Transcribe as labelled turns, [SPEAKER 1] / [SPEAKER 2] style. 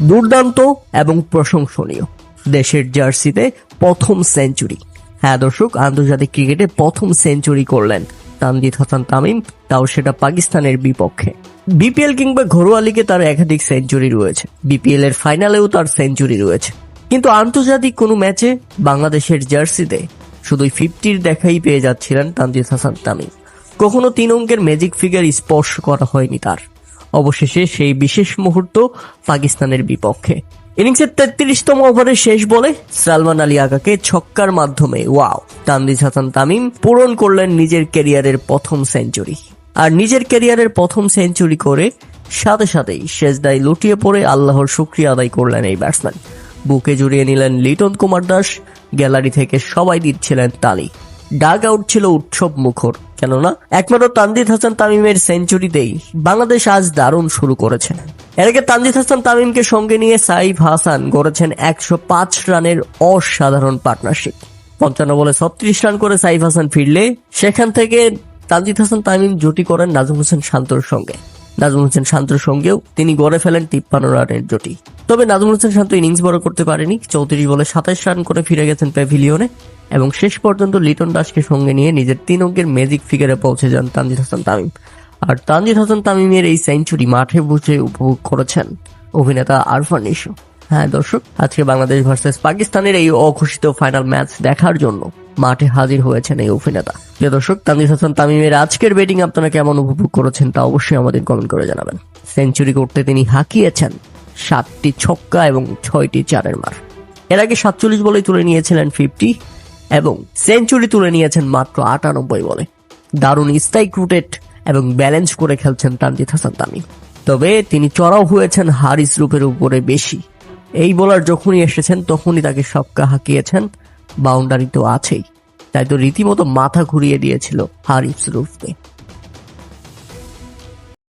[SPEAKER 1] দুর্দান্ত এবং প্রশংসনীয়। দেশের জার্সিতে প্রথম সেঞ্চুরি। হ্যাঁ দর্শক, আন্তর্জাতিক ক্রিকেটে প্রথম সেঞ্চুরি করলেন তানজিদ হাসান তামিম, তাও সেটা পাকিস্তানের বিপক্ষে। বিপিএল কিংবা ঘরোয়া লিগে তার একাধিক সেঞ্চুরি রয়েছে, বিপিএল এর ফাইনালেও তার সেঞ্চুরি রয়েছে, কিন্তু আন্তর্জাতিক কোনো ম্যাচে বাংলাদেশের জার্সিতে শুধুই 50-র দেখাই পেয়ে যাচ্ছিলেন তানজিদ হাসান তামিম। কখনো 3 অঙ্কের ম্যাজিক ফিগার স্পর্শ করা হয়নি তার। অবশেষে সেই বিশেষ মুহূর্ত পাকিস্তানের বিপক্ষে। ইনিংসের 33তম ওভারের শেষ বলে সালমান আলী আগাকে ছক্কার মাধ্যমে ওয়াও, তানজিদ হাসান তামিম পূরণ করলেন নিজের ক্যারিয়ারের প্রথম সেঞ্চুরি। আর নিজের ক্যারিয়ারের প্রথম সেঞ্চুরি করে সাথে সাথেই সেজদায় লুটিয়ে পড়ে আল্লাহর শুকরিয়া আদায় করলেন এই ব্যাটসম্যান। বুকে জড়িয়ে নিলেন লিটন কুমার দাস, গ্যালারি থেকে সবাই দিচ্ছিলেন তালি। ডাগ আউট ছিল উৎসব মুখর, কেননা একমাত্র তানজিদ হাসান তামিমের সেঞ্চুরিতেই বাংলাদেশ আজ দারুণ শুরু করেছে। এর আগে তানজিদ হাসান তামিমকে সঙ্গে নিয়ে সাইফ হাসান গড়েছেন 105 রানের অসাধারণ পার্টনারশিপ। 55 বলে 36 রান করে সাইফ হাসান ফিরলে সেখান থেকে তানজিদ হাসান তামিম জুটি করেন নাজমুল হোসেন শান্তর সঙ্গে। নাজমুল হোসেন শান্তর সঙ্গেও তিনি গড়ে ফেলেন 53 রানের জুটি। তবে নাজমুল হোসেন শান্ত ইনিংস বড় করতে পারেনি, 34 বলে 27 রান করে ফিরে গেছেন প্যাভিলিয়নে এবং শেষ পর্যন্ত লিটন দাসকে সঙ্গে নিয়ে নিজের 3 অঙ্কের ম্যাজিক ফিগারে পৌঁছে যান তানজিদ হাসান তামিম। আর তানজিদ হাসান তামিমের এই সেঞ্চুরি মাঠে বসে উপভোগ করেছেন অভিনেতা আরফান নিশো। হ্যাঁ দর্শক, আজকে বাংলাদেশ ভার্সেস পাকিস্তানের এই অঘোষিত ফাইনাল ম্যাচ দেখার জন্য মাঠে হাজির হয়েছেন এই অভিনেতা। প্রিয় দর্শক, তানজিদ হাসান তামিমের আজকের ব্যাটিং আপনারা কেমন উপভোগ করেছেন তা অবশ্যই আমাদের কমেন্ট করে জানাবেন। সেঞ্চুরি করতে তিনি হাঁকিয়েছেন 7টি ছক্কা এবং 6টি চারের মার। এর আগে 47 বলেই তুলে নিয়েছিলেন 50 এবং সেঞ্চুরি তুলে নিয়েছেন মাত্র 98 বলে। দারুণ স্ট্রাইক রুটেট এবং ব্যালেন্স করে খেলছেন তানজিদ হাসান তামিম। তবে তিনি চড়াও হয়েছেন হারিস রুফের উপরে বেশি। এই বোলার যখনই এসেছেন তখনই তাকে ছক্কা হাঁকিয়েছেন, বাউন্ডারি তো আছেই, তাই তো রীতিমতো মাথা ঘুরিয়ে দিয়েছিল হারিস রুফকে।